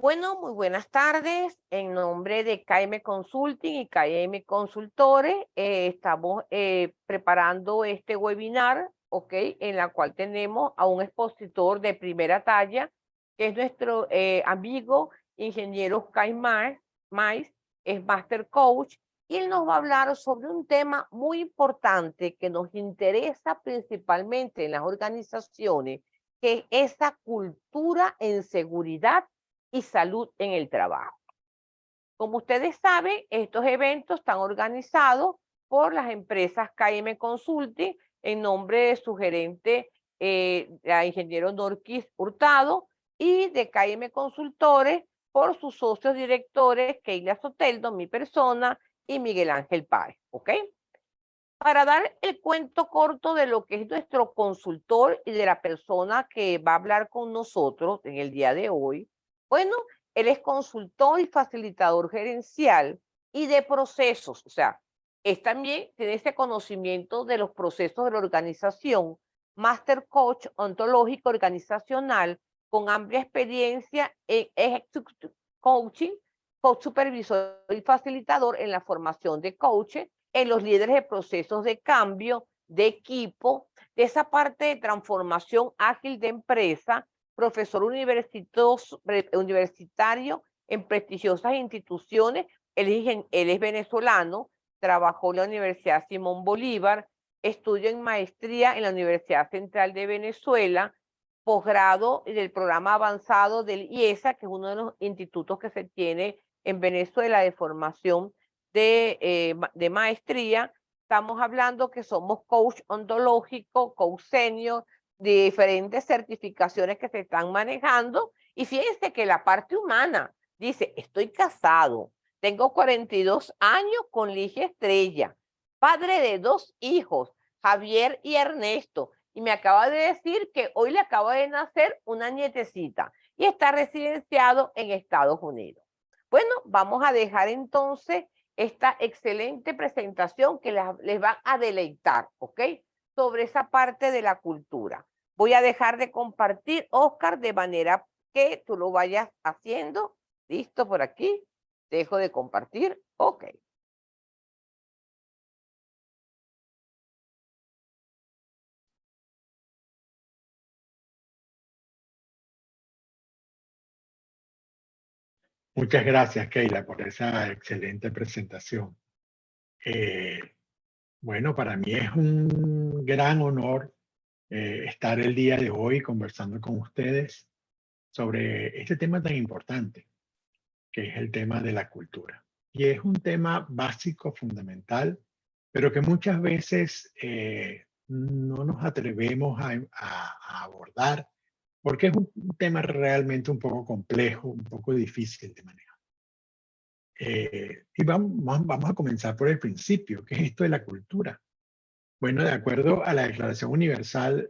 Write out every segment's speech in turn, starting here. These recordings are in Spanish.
Bueno, muy buenas tardes. En nombre de KM Consulting y KM Consultores, estamos preparando este webinar, ¿ok? En la cual tenemos a un expositor de primera talla, que es nuestro amigo ingeniero Kai Mais, es Master Coach, y él nos va a hablar sobre un tema muy importante que nos interesa principalmente en las organizaciones, que es esa cultura en seguridad y salud en el trabajo. Como ustedes saben, estos eventos están organizados por las empresas KM Consulting en nombre de su gerente, la ingeniero Norquis Hurtado, y de KM Consultores por sus socios directores, Keila Soteldo, mi persona, y Miguel Ángel Páez, ¿ok? Para dar el cuento corto de lo que es nuestro consultor y de la persona que va a hablar con nosotros en el día de hoy, bueno, él es consultor y facilitador gerencial y de procesos, o sea, es también, tiene ese conocimiento de los procesos de la organización, Master Coach ontológico organizacional con amplia experiencia en Executive Coaching, coach supervisor y facilitador en la formación de coaches en los líderes de procesos de cambio, de equipo, de esa parte de transformación ágil de empresa, profesor universitario en prestigiosas instituciones. Él es venezolano, trabajó en la Universidad Simón Bolívar, estudió en maestría en la Universidad Central de Venezuela, posgrado del programa avanzado del IESA, que es uno de los institutos que se tiene en Venezuela de formación de maestría. Estamos hablando que somos coach ontológico, coach senior, de diferentes certificaciones que se están manejando. Y fíjense que la parte humana dice, estoy casado, tengo 42 años con Ligia Estrella, padre de 2 hijos, Javier y Ernesto, y me acaba de decir que hoy le acaba de nacer una nietecita y está residenciado en Estados Unidos. Bueno, vamos a dejar entonces esta excelente presentación que les va a deleitar, ¿ok? Sobre esa parte de la cultura. Voy a dejar de compartir, Oscar, de manera que tú lo vayas haciendo. ¿Listo por aquí? Dejo de compartir. Ok. Muchas gracias, Keila, por esa excelente presentación. Eh, bueno, para mí es un gran honor estar el día de hoy conversando con ustedes sobre este tema tan importante, que es el tema de la cultura. Y es un tema básico, fundamental, pero que muchas veces no nos atrevemos a abordar porque es un tema realmente un poco complejo, un poco difícil de manejar. Y vamos a comenzar por el principio. ¿Qué es esto de la cultura? Bueno, de acuerdo a la Declaración Universal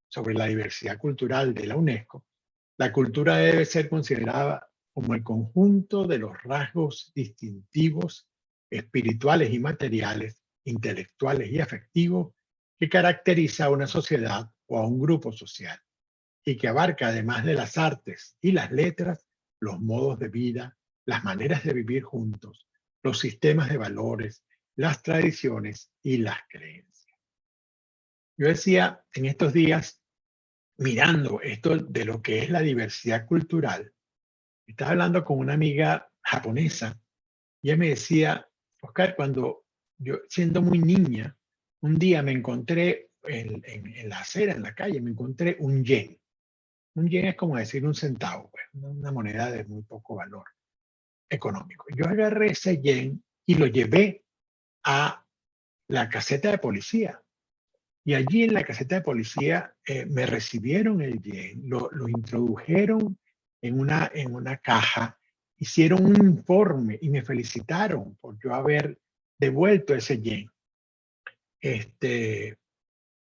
sobre la Diversidad Cultural de la UNESCO, la cultura debe ser considerada como el conjunto de los rasgos distintivos, espirituales y materiales, intelectuales y afectivos que caracteriza a una sociedad o a un grupo social y que abarca, además de las artes y las letras, los modos de vida, las maneras de vivir juntos, los sistemas de valores, las tradiciones y las creencias. Yo decía en estos días, mirando esto de lo que es la diversidad cultural, estaba hablando con una amiga japonesa y ella me decía, Oscar, cuando yo siendo muy niña, un día me encontré en la acera, en la calle, me encontré un yen. Un yen es como decir un centavo, pues, una moneda de muy poco valor económico. Yo agarré ese yen y lo llevé a la caseta de policía. Y allí en la caseta de policía me recibieron el yen, lo introdujeron en una caja, hicieron un informe y me felicitaron por yo haber devuelto ese yen.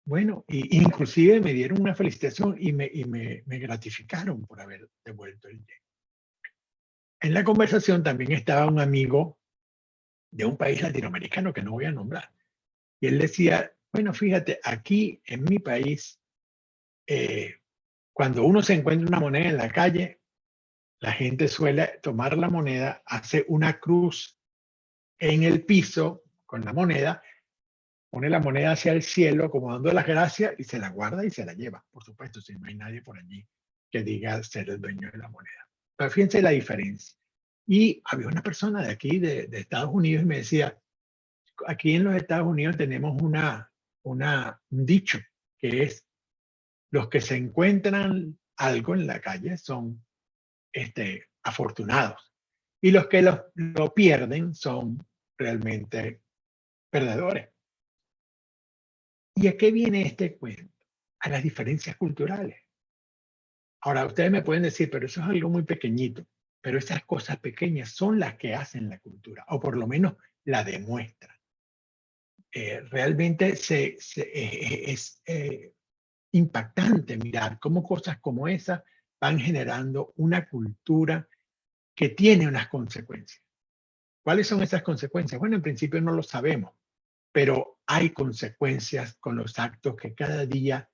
Bueno, inclusive me dieron una felicitación y me gratificaron por haber devuelto el yen. En la conversación también estaba un amigo de un país latinoamericano que no voy a nombrar. Y él decía, bueno, fíjate, aquí en mi país, cuando uno se encuentra una moneda en la calle, La gente suele tomar la moneda, hace una cruz en el piso con la moneda, pone la moneda hacia el cielo como dando las gracias y se la guarda y se la lleva. Por supuesto, si no hay nadie por allí que diga ser el dueño de la moneda. Pero fíjense la diferencia. Y había una persona de aquí, de Estados Unidos, y me decía, aquí en los Estados Unidos tenemos un dicho que es, los que se encuentran algo en la calle son afortunados. Y los que lo pierden son realmente perdedores. ¿Y a qué viene este cuento? A las diferencias culturales. Ahora, ustedes me pueden decir, pero eso es algo muy pequeñito. Pero esas cosas pequeñas son las que hacen la cultura, o por lo menos la demuestran. Realmente es impactante mirar cómo cosas como esas van generando una cultura que tiene unas consecuencias. ¿Cuáles son esas consecuencias? Bueno, en principio no lo sabemos, pero hay consecuencias con los actos que cada día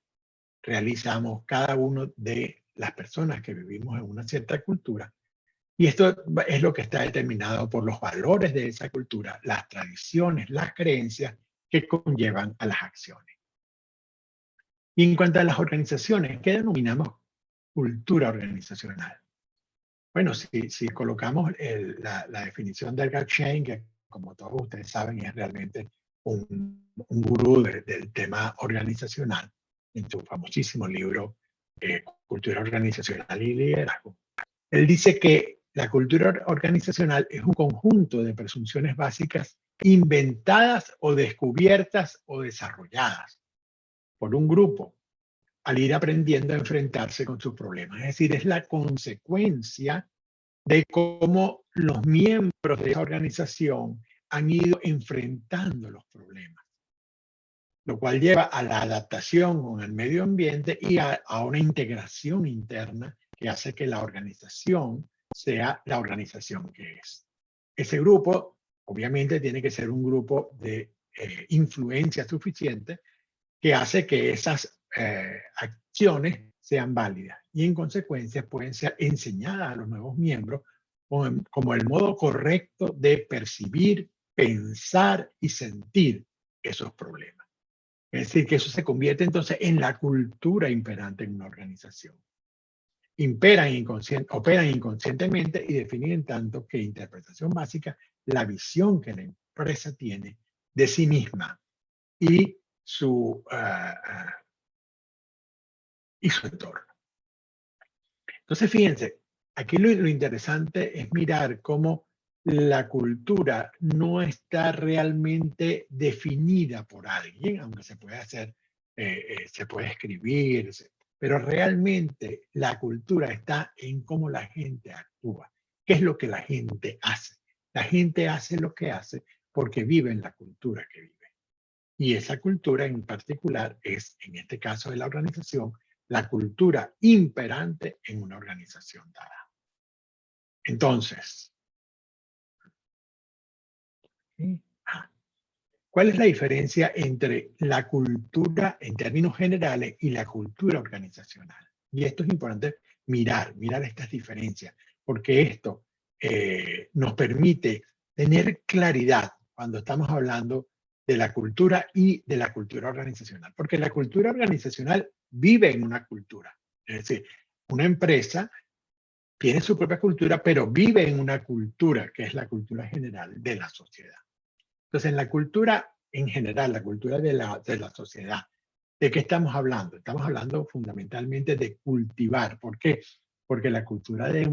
realizamos cada uno de las personas que vivimos en una cierta cultura. Y esto es lo que está determinado por los valores de esa cultura, las tradiciones, las creencias que conllevan a las acciones. Y en cuanto a las organizaciones, ¿qué denominamos cultura organizacional? Bueno, si colocamos la definición de Edgar Schein, que como todos ustedes saben es realmente un gurú del tema organizacional, en su famosísimo libro Cultura Organizacional y Liderazgo, él dice que la cultura organizacional es un conjunto de presunciones básicas inventadas o descubiertas o desarrolladas por un grupo al ir aprendiendo a enfrentarse con sus problemas. Es decir, es la consecuencia de cómo los miembros de esa organización han ido enfrentando los problemas, lo cual lleva a la adaptación con el medio ambiente y a una integración interna que hace que la organización sea la organización que es. Ese grupo, obviamente, tiene que ser un grupo de influencia suficiente que hace que esas acciones sean válidas y en consecuencia pueden ser enseñadas a los nuevos miembros como el modo correcto de percibir, pensar y sentir esos problemas. Es decir, que eso se convierte entonces en la cultura imperante en una organización. Operan inconscientemente y definen en tanto que interpretación básica la visión que la empresa tiene de sí misma y su entorno. Entonces, fíjense, aquí lo interesante es mirar cómo la cultura no está realmente definida por alguien, aunque se puede hacer, se puede escribir, pero realmente la cultura está en cómo la gente actúa. ¿Qué es lo que la gente hace? La gente hace lo que hace porque vive en la cultura que vive. Y esa cultura en particular es, en este caso de la organización, la cultura imperante en una organización dada. Entonces, ¿cuál es la diferencia entre la cultura en términos generales y la cultura organizacional? Y esto es importante mirar estas diferencias, porque esto nos permite tener claridad cuando estamos hablando de la cultura y de la cultura organizacional, porque la cultura organizacional vive en una cultura. Es decir, una empresa tiene su propia cultura, pero vive en una cultura que es la cultura general de la sociedad. Entonces, en la cultura en general, la cultura de la sociedad, ¿de qué estamos hablando? Estamos hablando fundamentalmente de cultivar. ¿Por qué? Porque la cultura de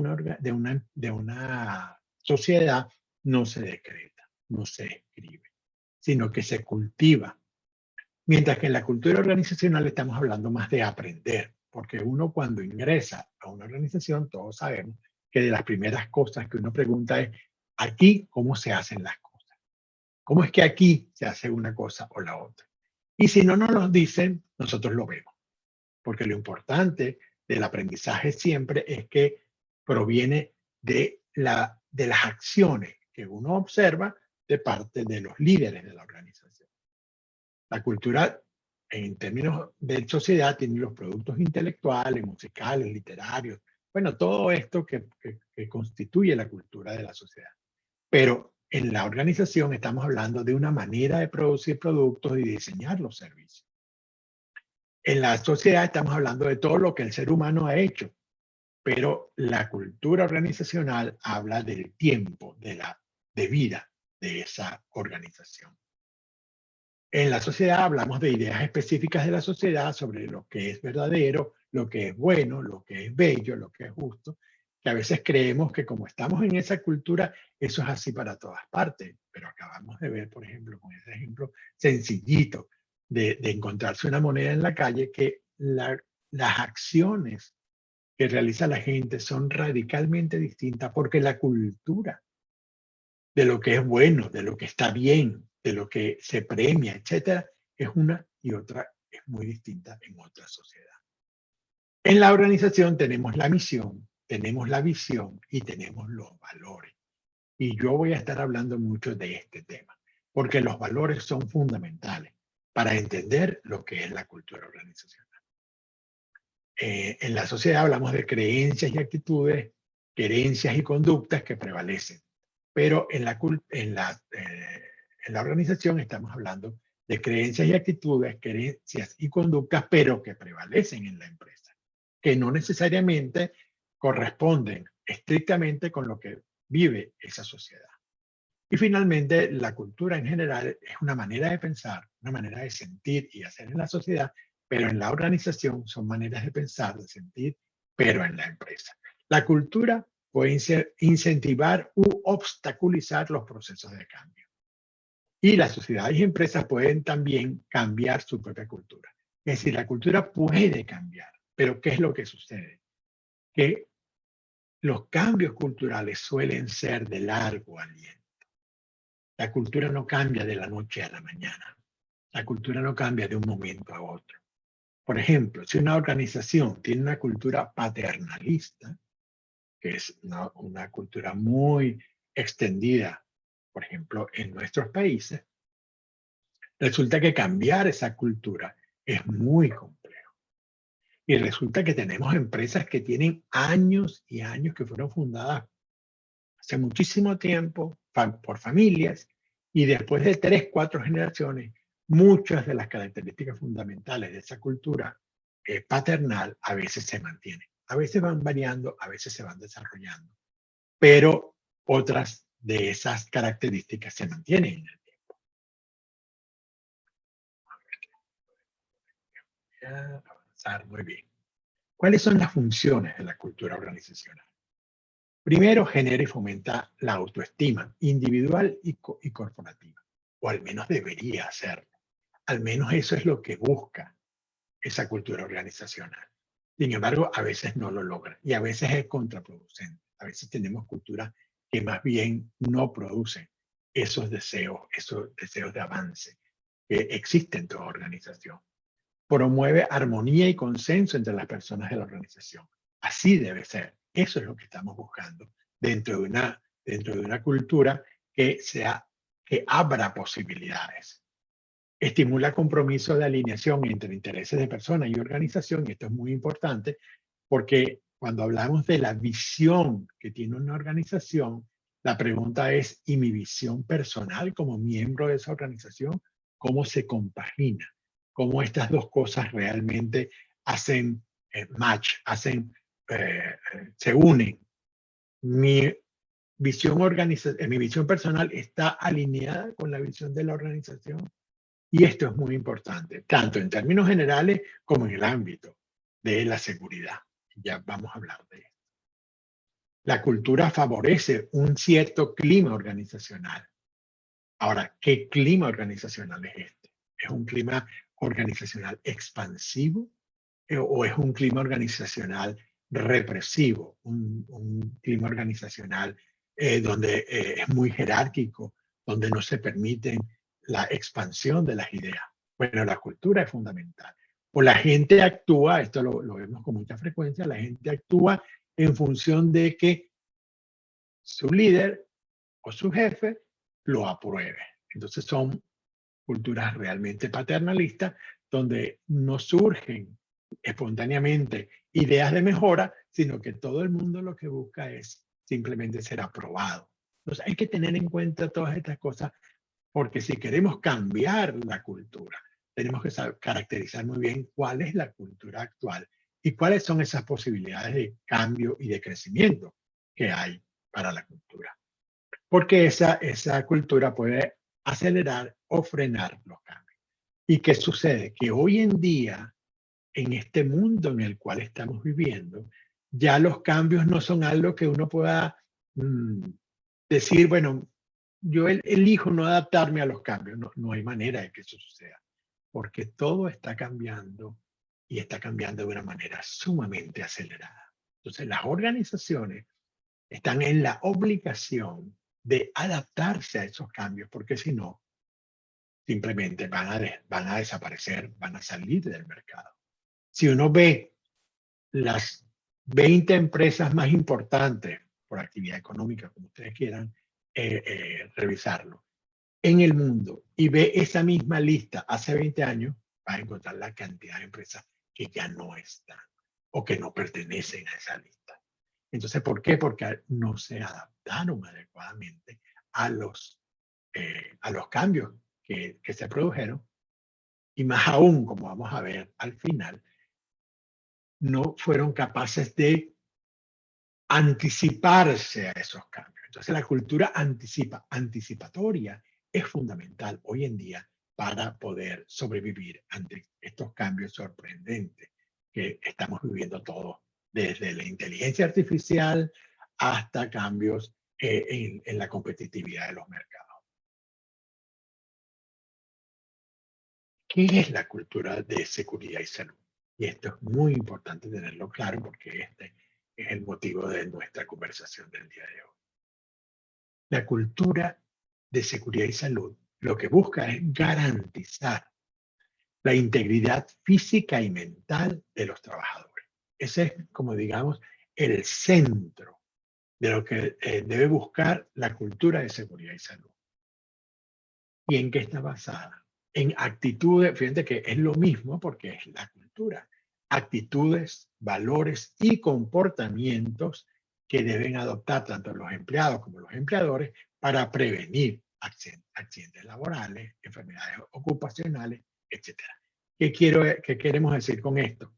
una sociedad no se decreta, no se escribe, sino que se cultiva. Mientras que en la cultura organizacional estamos hablando más de aprender, porque uno cuando ingresa a una organización, todos sabemos que de las primeras cosas que uno pregunta es, aquí, ¿cómo se hacen las cosas? ¿Cómo es que aquí se hace una cosa o la otra? Y si no nos lo dicen, nosotros lo vemos, porque lo importante del aprendizaje siempre es que proviene de las acciones que uno observa de parte de los líderes de la organización. La cultura, en términos de sociedad, tiene los productos intelectuales, musicales, literarios, Bueno, todo esto que constituye la cultura de la sociedad. Pero en la organización estamos hablando de una manera de producir productos y diseñar los servicios. En la sociedad estamos hablando de todo lo que el ser humano ha hecho, pero la cultura organizacional habla del tiempo, de vida de esa organización. En la sociedad hablamos de ideas específicas de la sociedad sobre lo que es verdadero, lo que es bueno, lo que es bello, lo que es justo, que a veces creemos que como estamos en esa cultura, eso es así para todas partes. Pero acabamos de ver, por ejemplo, con ese ejemplo sencillito de encontrarse una moneda en la calle, que las acciones que realiza la gente son radicalmente distintas porque la cultura de lo que es bueno, de lo que está bien, de lo que se premia, etcétera, es una y otra es muy distinta en otra sociedad. En la organización tenemos la misión, tenemos la visión y tenemos los valores. Y yo voy a estar hablando mucho de este tema, porque los valores son fundamentales para entender lo que es la cultura organizacional. En la sociedad hablamos de creencias y actitudes, querencias y conductas que prevalecen. Pero en la organización estamos hablando de creencias y actitudes, querencias y conductas, pero que prevalecen en la empresa, que no necesariamente corresponden estrictamente con lo que vive esa sociedad. Y finalmente, la cultura en general es una manera de pensar, una manera de sentir y hacer en la sociedad, pero en la organización son maneras de pensar, de sentir, pero en la empresa. La cultura puede incentivar u obstaculizar los procesos de cambio. Y las sociedades y empresas pueden también cambiar su propia cultura. Es decir, la cultura puede cambiar, pero ¿qué es lo que sucede? Que los cambios culturales suelen ser de largo aliento. La cultura no cambia de la noche a la mañana. La cultura no cambia de un momento a otro. Por ejemplo, si una organización tiene una cultura paternalista, que es una cultura muy extendida, por ejemplo, en nuestros países, resulta que cambiar esa cultura es muy complejo. Y resulta que tenemos empresas que tienen años y años, que fueron fundadas hace muchísimo tiempo por familias, y después de 3, 4 generaciones, muchas de las características fundamentales de esa cultura paternal a veces se mantienen. A veces van variando, a veces se van desarrollando, pero otras de esas características se mantienen en el tiempo. Voy a avanzar muy bien. ¿Cuáles son las funciones de la cultura organizacional? Primero, genera y fomenta la autoestima individual y corporativa, o al menos debería hacerlo. Al menos eso es lo que busca esa cultura organizacional. Sin embargo, a veces no lo logra y a veces es contraproducente. A veces tenemos culturas que más bien no producen esos deseos de avance que existen en toda organización. Promueve armonía y consenso entre las personas de la organización. Así debe ser. Eso es lo que estamos buscando dentro de una cultura que abra posibilidades. Estimula compromiso de alineación entre intereses de persona y organización, y esto es muy importante porque cuando hablamos de la visión que tiene una organización, la pregunta es, ¿y mi visión personal como miembro de esa organización? ¿Cómo se compagina? ¿Cómo estas dos cosas realmente hacen match, se unen? Mi mi visión personal está alineada con la visión de la organización. Y esto es muy importante, tanto en términos generales como en el ámbito de la seguridad. Ya vamos a hablar de esto. La cultura favorece un cierto clima organizacional. Ahora, ¿qué clima organizacional es este? ¿Es un clima organizacional expansivo o es un clima organizacional represivo? Un clima organizacional donde es muy jerárquico, donde no se permiten la expansión de las ideas. Bueno, la cultura es fundamental. O la gente actúa, esto lo vemos con mucha frecuencia, la gente actúa en función de que su líder o su jefe lo apruebe. Entonces son culturas realmente paternalistas donde no surgen espontáneamente ideas de mejora, sino que todo el mundo lo que busca es simplemente ser aprobado. Entonces hay que tener en cuenta todas estas cosas, porque si queremos cambiar la cultura, tenemos que saber caracterizar muy bien cuál es la cultura actual y cuáles son esas posibilidades de cambio y de crecimiento que hay para la cultura. Porque esa cultura puede acelerar o frenar los cambios. ¿Y qué sucede? Que hoy en día, en este mundo en el cual estamos viviendo, ya los cambios no son algo que uno pueda decir, bueno, yo elijo no adaptarme a los cambios. No, no hay manera de que eso suceda, porque todo está cambiando y está cambiando de una manera sumamente acelerada. Entonces, las organizaciones están en la obligación de adaptarse a esos cambios, porque si no, simplemente van a desaparecer, van a salir del mercado. Si uno ve las 20 empresas más importantes por actividad económica, como ustedes quieran revisarlo, en el mundo y ve esa misma lista hace 20 años, va a encontrar la cantidad de empresas que ya no están o que no pertenecen a esa lista. Entonces, ¿por qué? Porque no se adaptaron adecuadamente a los cambios que se produjeron y más aún, como vamos a ver al final, no fueron capaces de anticiparse a esos cambios. Entonces la cultura anticipatoria es fundamental hoy en día para poder sobrevivir ante estos cambios sorprendentes que estamos viviendo todos, desde la inteligencia artificial hasta cambios en la competitividad de los mercados. ¿Qué es la cultura de seguridad y salud? Y esto es muy importante tenerlo claro porque este es el motivo de nuestra conversación del día de hoy. La cultura de seguridad y salud lo que busca es garantizar la integridad física y mental de los trabajadores. Ese es, como digamos, el centro de lo que debe buscar la cultura de seguridad y salud. ¿Y en qué está basada? En actitudes, fíjate que es lo mismo porque es la cultura. Actitudes, valores y comportamientos que deben adoptar tanto los empleados como los empleadores para prevenir accidentes laborales, enfermedades ocupacionales, etc. ¿Qué queremos decir con esto?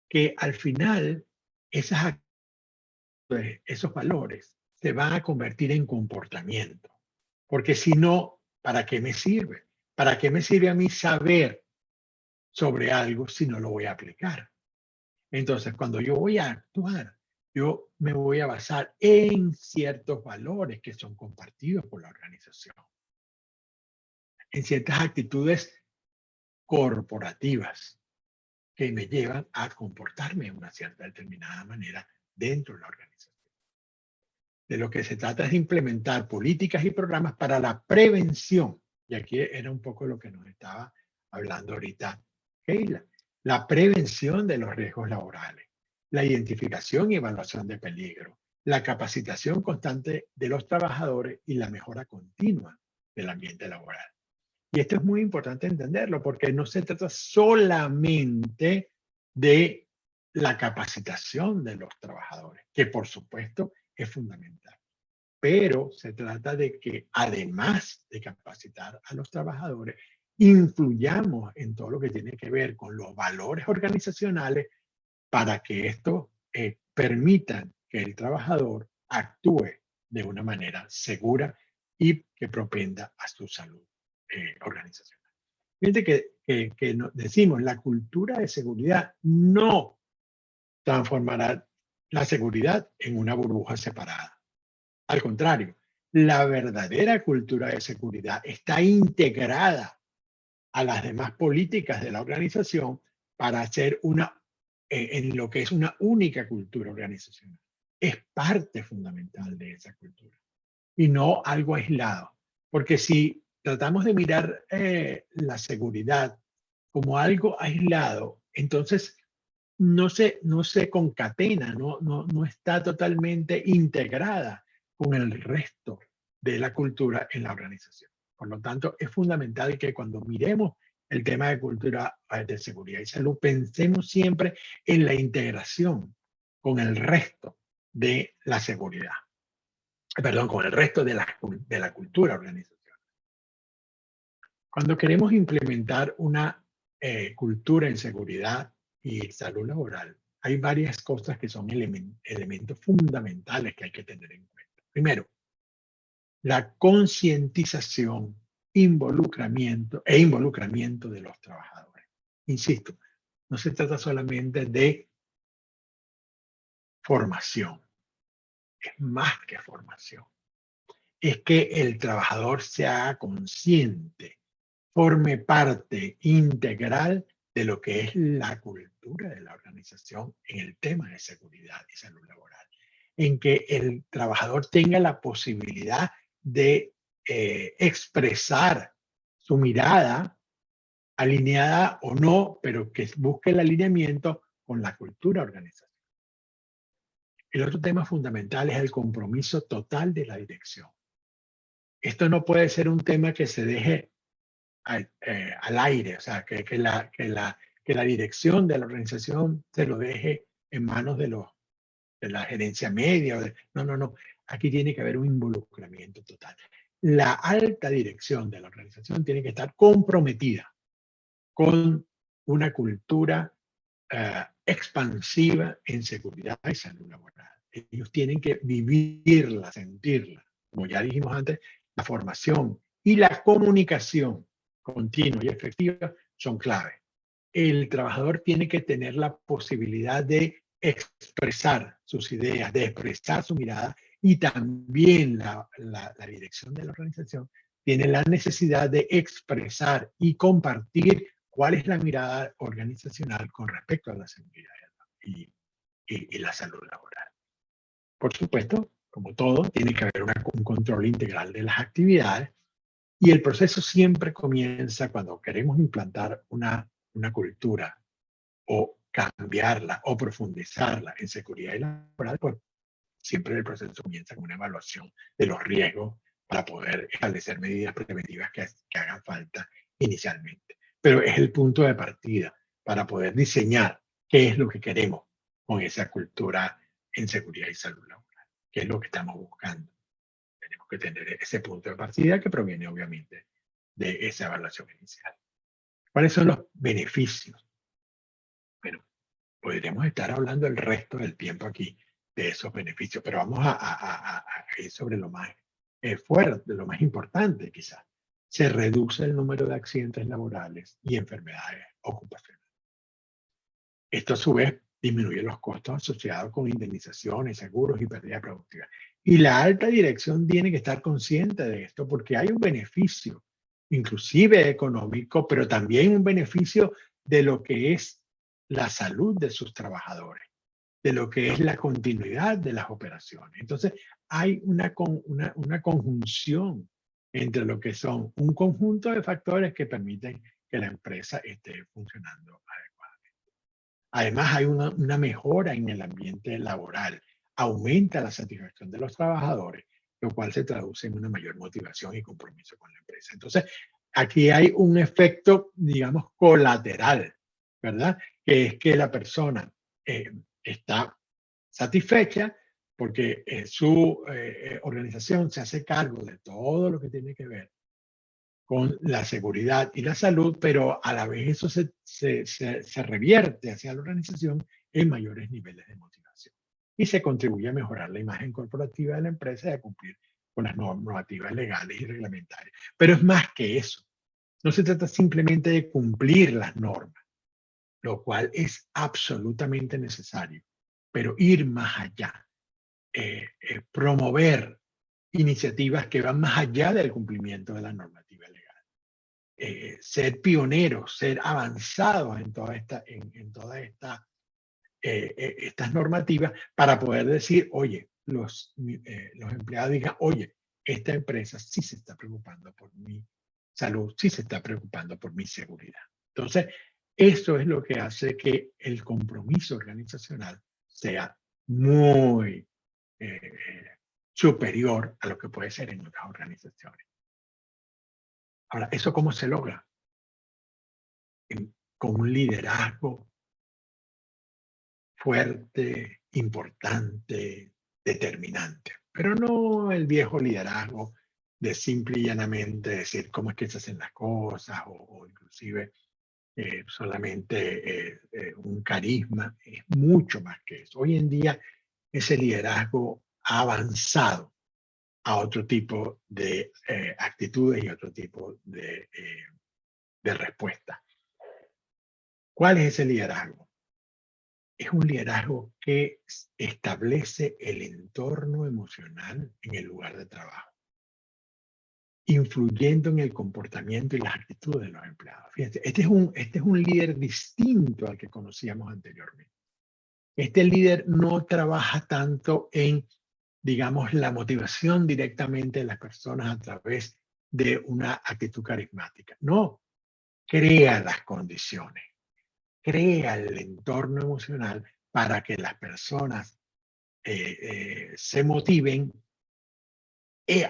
Que al final esas actitudes, esos valores se van a convertir en comportamiento. Porque si no, ¿para qué me sirve? ¿Para qué me sirve a mí saber sobre algo si no lo voy a aplicar? Entonces, cuando yo voy a actuar, yo me voy a basar en ciertos valores que son compartidos por la organización, en ciertas actitudes corporativas que me llevan a comportarme de una cierta determinada manera dentro de la organización. De lo que se trata es de implementar políticas y programas para la prevención. Y aquí era un poco lo que nos estaba hablando ahorita Keila. La prevención de los riesgos laborales, la identificación y evaluación de peligro, la capacitación constante de los trabajadores y la mejora continua del ambiente laboral. Y esto es muy importante entenderlo porque no se trata solamente de la capacitación de los trabajadores, que por supuesto es fundamental. Pero se trata de que además de capacitar a los trabajadores, influyamos en todo lo que tiene que ver con los valores organizacionales para que esto permitan que el trabajador actúe de una manera segura y que propenda a su salud organizacional. Fíjate que decimos, la cultura de seguridad no transformará la seguridad en una burbuja separada. Al contrario, la verdadera cultura de seguridad está integrada a las demás políticas de la organización para hacer en lo que es una única cultura organizacional. Es parte fundamental de esa cultura y no algo aislado. Porque si tratamos de mirar la seguridad como algo aislado, entonces no se concatena, no está totalmente integrada con el resto de la cultura en la organización. Por lo tanto, es fundamental que cuando miremos el tema de cultura de seguridad y salud, pensemos siempre en la integración con el resto de la seguridad. Perdón, con el resto de la cultura organizacional. Cuando queremos implementar una cultura en seguridad y salud laboral, hay varias cosas que son elementos fundamentales que hay que tener en cuenta. Primero, la concientización, involucramiento de los trabajadores. Insisto, no se trata solamente de formación, es más que formación. Es que el trabajador se haga consciente, forme parte integral de lo que es la cultura de la organización en el tema de seguridad y salud laboral, en que el trabajador tenga la posibilidad de expresar su mirada, alineada o no, pero que busque el alineamiento con la cultura organizacional. El otro tema fundamental es el compromiso total de la dirección. Esto no puede ser un tema que se deje al aire, o sea, que la dirección de la organización se lo deje en manos de la gerencia media. No, no, no. Aquí tiene que haber un involucramiento total. La alta dirección de la organización tiene que estar comprometida con una cultura expansiva en seguridad y salud laboral. Ellos tienen que vivirla, sentirla. Como ya dijimos antes, la formación y la comunicación continua y efectiva son clave. El trabajador tiene que tener la posibilidad de expresar sus ideas, de expresar su mirada, y también la dirección de la organización tiene la necesidad de expresar y compartir cuál es la mirada organizacional con respecto a la seguridad y la salud laboral. Por supuesto, como todo, tiene que haber un control integral de las actividades, y el proceso siempre comienza cuando queremos implantar una cultura o cambiarla o profundizarla en seguridad y laboral, pues siempre el proceso comienza con una evaluación de los riesgos para poder establecer medidas preventivas que hagan falta inicialmente. Pero es el punto de partida para poder diseñar qué es lo que queremos con esa cultura en seguridad y salud laboral, qué es lo que estamos buscando. Tenemos que tener ese punto de partida que proviene obviamente de esa evaluación inicial. ¿Cuáles son los beneficios? Bueno, podríamos estar hablando el resto del tiempo aquí de esos beneficios, pero vamos a ir sobre lo más fuerte, lo más importante quizás. Se reduce el número de accidentes laborales y enfermedades ocupacionales. Esto a su vez disminuye los costos asociados con indemnizaciones, seguros y pérdida productiva. Y la alta dirección tiene que estar consciente de esto porque hay un beneficio, inclusive económico, pero también un beneficio de lo que es la salud de sus trabajadores, de lo que es la continuidad de las operaciones. Entonces, hay una conjunción entre lo que son un conjunto de factores que permiten que la empresa esté funcionando adecuadamente. Además, hay una mejora en el ambiente laboral, aumenta la satisfacción de los trabajadores, lo cual se traduce en una mayor motivación y compromiso con la empresa. Entonces, aquí hay un efecto, digamos, colateral, ¿verdad? Que es que la persona está satisfecha porque su organización se hace cargo de todo lo que tiene que ver con la seguridad y la salud, pero a la vez eso se revierte hacia la organización en mayores niveles de motivación. Y se contribuye a mejorar la imagen corporativa de la empresa y a cumplir con las normativas legales y reglamentarias. Pero es más que eso. No se trata simplemente de cumplir las normas, lo cual es absolutamente necesario, pero ir más allá, promover iniciativas que van más allá del cumplimiento de la normativa legal. Ser pioneros, ser avanzados en estas normativas para poder decir, oye, los empleados digan, oye, esta empresa sí se está preocupando por mi salud, sí se está preocupando por mi seguridad. Entonces, eso es lo que hace que el compromiso organizacional sea muy superior a lo que puede ser en otras organizaciones. Ahora, ¿eso cómo se logra? con un liderazgo fuerte, importante, determinante. Pero no el viejo liderazgo de simple y llanamente decir cómo es que se hacen las cosas o inclusive solamente un carisma. Es mucho más que eso. Hoy en día ese liderazgo ha avanzado a otro tipo de actitudes y otro tipo de respuestas. ¿Cuál es ese liderazgo? Es un liderazgo que establece el entorno emocional en el lugar de trabajo, influyendo en el comportamiento y las actitudes de los empleados. Fíjense, este es un líder distinto al que conocíamos anteriormente. Este líder no trabaja tanto en, digamos, la motivación directamente de las personas a través de una actitud carismática. No, crea las condiciones, crea el entorno emocional para que las personas se motiven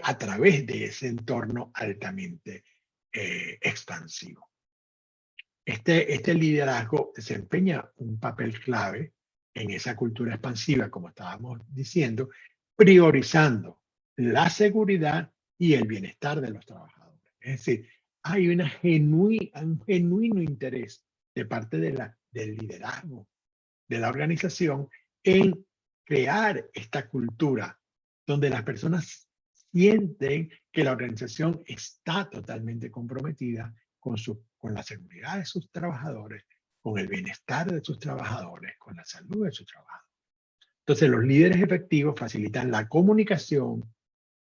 a través de ese entorno altamente expansivo. Este liderazgo desempeña un papel clave en esa cultura expansiva, como estábamos diciendo, priorizando la seguridad y el bienestar de los trabajadores. Es decir, hay un genuino interés de parte del liderazgo de la organización en crear esta cultura donde las personas sienten que la organización está totalmente comprometida con la seguridad de sus trabajadores, con el bienestar de sus trabajadores, con la salud de sus trabajadores. Entonces, los líderes efectivos facilitan la comunicación,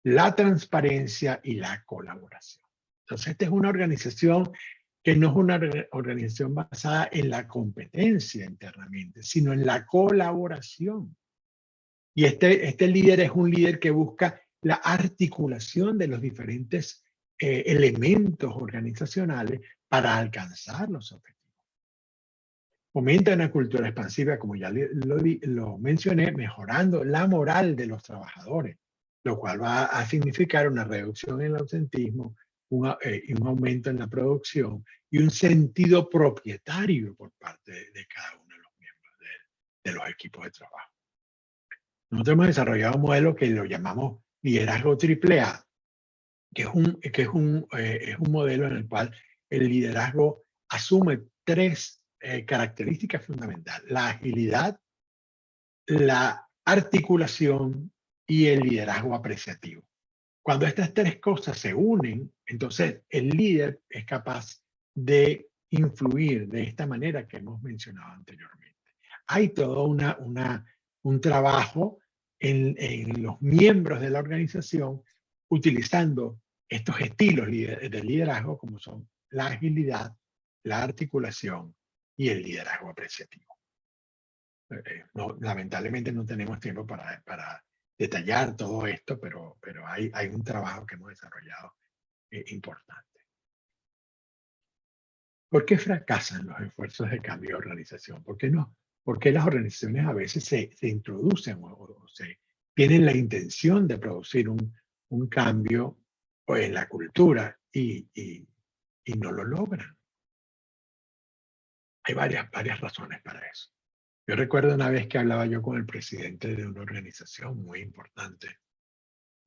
la transparencia y la colaboración. Entonces, esta es una organización que no es una organización basada en la competencia internamente, sino en la colaboración. Y este líder es un líder que busca la articulación de los diferentes elementos organizacionales para alcanzar los objetivos. Fomenta una cultura expansiva, como ya lo mencioné, mejorando la moral de los trabajadores, lo cual va a significar una reducción en el ausentismo, un aumento en la producción y un sentido propietario por parte de cada uno de los miembros de los equipos de trabajo. Nosotros hemos desarrollado un modelo que lo llamamos liderazgo AAA, que es un modelo en el cual el liderazgo asume tres características fundamentales: la agilidad, la articulación y el liderazgo apreciativo. Cuando estas tres cosas se unen, entonces el líder es capaz de influir de esta manera que hemos mencionado anteriormente. Hay todo un trabajo en los miembros de la organización utilizando estos estilos de liderazgo como son la agilidad, la articulación y el liderazgo apreciativo. Lamentablemente no tenemos tiempo para detallar todo esto, pero hay un trabajo que hemos desarrollado importante. ¿Por qué fracasan los esfuerzos de cambio de organización? ¿Por qué no? ¿Por qué las organizaciones a veces se introducen o tienen la intención de producir un cambio en la cultura y no lo logran? Hay varias razones para eso. Yo recuerdo una vez que hablaba yo con el presidente de una organización muy importante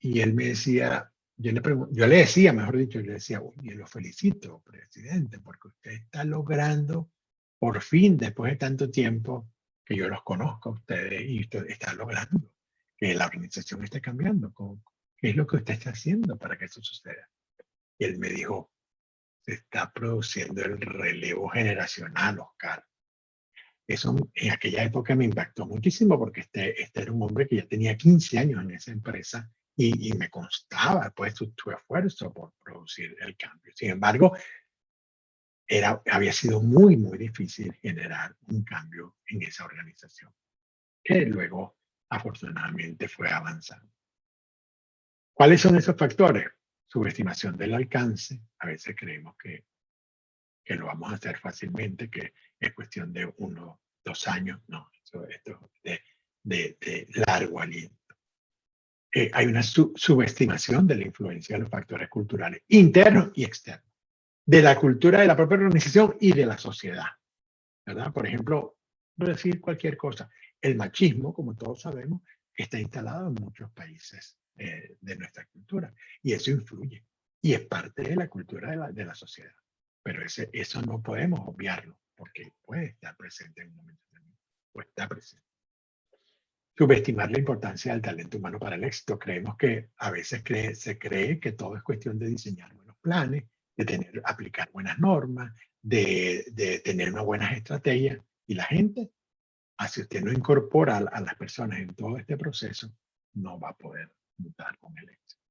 y él me decía, yo le decía, mejor dicho, yo le decía, oye, lo felicito, presidente, porque usted está logrando, por fin, después de tanto tiempo que yo los conozco a ustedes, y usted está logrando que la organización esté cambiando. ¿Qué es lo que usted está haciendo para que eso suceda? Y él me dijo, se está produciendo el relevo generacional, Oscar. Eso en aquella época me impactó muchísimo porque este era un hombre que ya tenía 15 años en esa empresa y me constaba pues su esfuerzo por producir el cambio. Sin embargo, había sido muy difícil generar un cambio en esa organización, que luego afortunadamente fue avanzando. ¿Cuáles son esos factores? Subestimación del alcance. A veces creemos que lo vamos a hacer fácilmente, que es cuestión de 1, 2 años. No, esto es de largo aliento. Hay una subestimación de la influencia de los factores culturales internos y externos. de la cultura de la propia organización y de la sociedad, ¿verdad? Por ejemplo, no decir cualquier cosa. El machismo, como todos sabemos, está instalado en muchos países de nuestra cultura y eso influye y es parte de la cultura de la sociedad. Pero eso no podemos obviarlo porque puede estar presente en un momento determinado o está presente. Subestimar la importancia del talento humano para el éxito. Creemos que a veces se cree que todo es cuestión de diseñar buenos planes, de aplicar buenas normas, de tener unas buenas estrategias y la gente, si usted no incorpora a las personas en todo este proceso, no va a poder luchar con el éxito.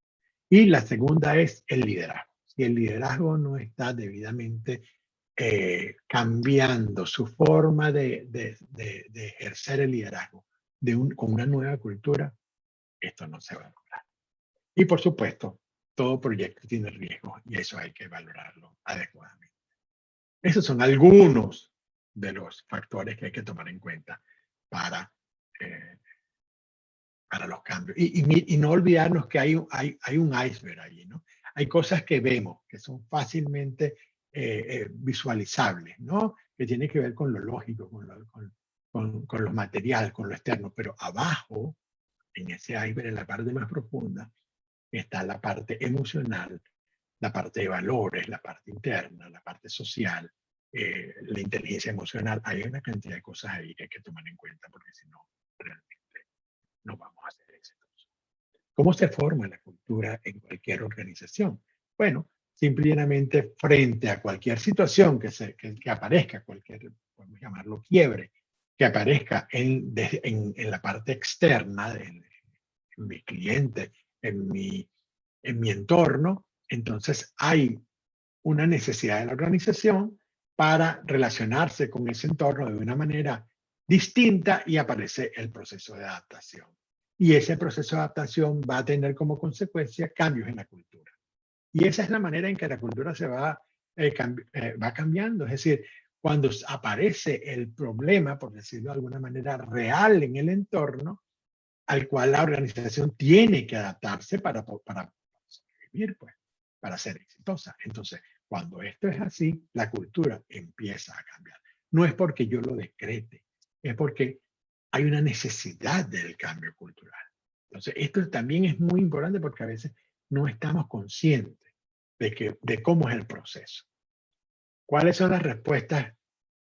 Y la segunda es el liderazgo. Si el liderazgo no está debidamente cambiando su forma de ejercer el liderazgo con una nueva cultura, esto no se va a lograr. Y por supuesto, todo proyecto tiene riesgos y eso hay que valorarlo adecuadamente. Esos son algunos de los factores que hay que tomar en cuenta para, eh, para los cambios. Y no olvidarnos que hay un iceberg allí, ¿no? Hay cosas que vemos, que son fácilmente visualizables, ¿no? Que tiene que ver con lo lógico, con lo material, con lo externo, pero abajo, en ese iceberg, en la parte más profunda, está la parte emocional, la parte de valores, la parte interna, la parte social, la inteligencia emocional. Hay una cantidad de cosas ahí que hay que tomar en cuenta porque si no, realmente no vamos a ser exitosos. ¿Cómo se forma la cultura en cualquier organización? Bueno, simplemente frente a cualquier situación que aparezca, cualquier, podemos llamarlo quiebre, que aparezca en la parte externa, en mi cliente, en mi entorno, entonces hay una necesidad de la organización para relacionarse con ese entorno de una manera distinta y aparece el proceso de adaptación. Y ese proceso de adaptación va a tener como consecuencia cambios en la cultura. Y esa es la manera en que la cultura va cambiando. Es decir, cuando aparece el problema, por decirlo de alguna manera, real en el entorno, al cual la organización tiene que adaptarse para sobrevivir, pues, para ser exitosa. Entonces, cuando esto es así, la cultura empieza a cambiar. No es porque yo lo decrete, es porque hay una necesidad del cambio cultural. Entonces, esto también es muy importante porque a veces no estamos conscientes de cómo es el proceso. ¿Cuáles son las respuestas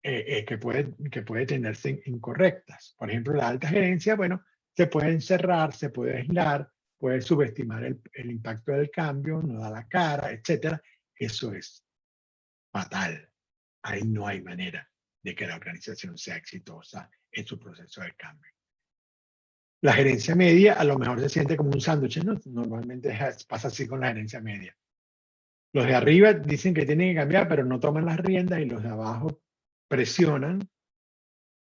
que puede tenerse incorrectas? Por ejemplo, la alta gerencia, bueno, se puede encerrar, se puede aislar, puede subestimar el impacto del cambio, no da la cara, etcétera. Eso es fatal. Ahí no hay manera de que la organización sea exitosa en su proceso de cambio. La gerencia media a lo mejor se siente como un sándwich, ¿no? Normalmente pasa así con la gerencia media. Los de arriba dicen que tienen que cambiar, pero no toman las riendas y los de abajo presionan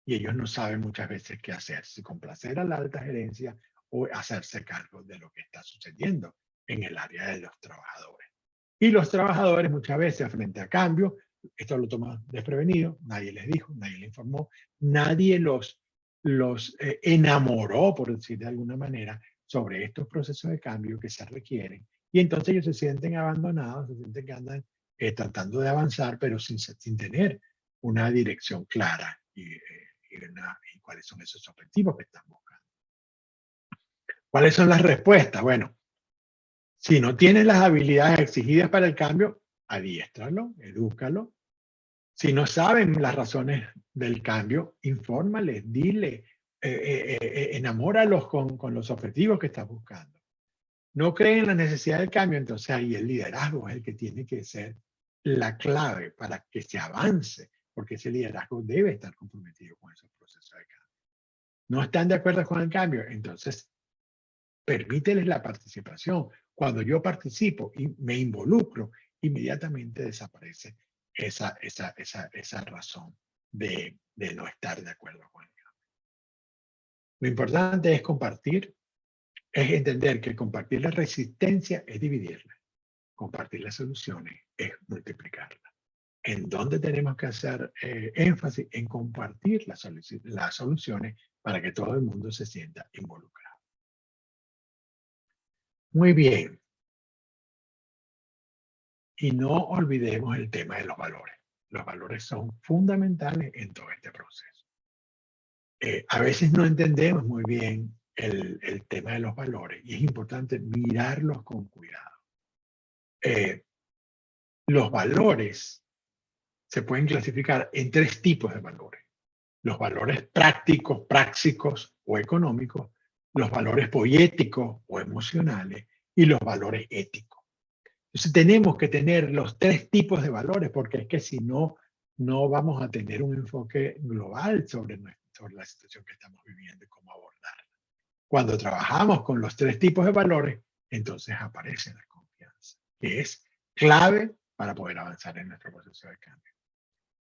y ellos no saben muchas veces qué hacer, si complacer a la alta gerencia o hacerse cargo de lo que está sucediendo en el área de los trabajadores. Y los trabajadores muchas veces frente a cambio, esto lo toman desprevenido, nadie les dijo, nadie les informó, nadie los enamoró, por decir de alguna manera, sobre estos procesos de cambio que se requieren. Y entonces ellos se sienten abandonados, se sienten que andan tratando de avanzar, pero sin tener una dirección clara y cuáles son esos objetivos que están buscando. ¿Cuáles son las respuestas? Bueno, si no tienes las habilidades exigidas para el cambio, adiéstralo, edúcalo. Si no saben las razones del cambio, infórmales, dile, enamóralos con los objetivos que estás buscando. No creen en la necesidad del cambio, entonces ahí el liderazgo es el que tiene que ser la clave para que se avance, porque ese liderazgo debe estar comprometido con esos procesos de cambio. ¿No están de acuerdo con el cambio? Entonces, permíteles la participación. Cuando yo participo y me involucro, inmediatamente desaparece esa razón de no estar de acuerdo con el cambio. Lo importante es compartir, es entender que compartir la resistencia es dividirla. Compartir las soluciones es multiplicarla. ¿En dónde tenemos que hacer énfasis? En compartir las soluciones para que todo el mundo se sienta involucrado. Muy bien. Y no olvidemos el tema de los valores. Los valores son fundamentales en todo este proceso. A veces no entendemos muy bien el tema de los valores y es importante mirarlos con cuidado. Los valores se pueden clasificar en 3 tipos de valores. Los valores prácticos, prácticos o económicos, los valores poéticos o emocionales y los valores éticos. Entonces tenemos que tener los 3 tipos de valores porque es que si no, no vamos a tener un enfoque global sobre la situación que estamos viviendo y cómo abordarla. Cuando trabajamos con los 3 tipos de valores, entonces aparece la confianza, que es clave para poder avanzar en nuestro proceso de cambio.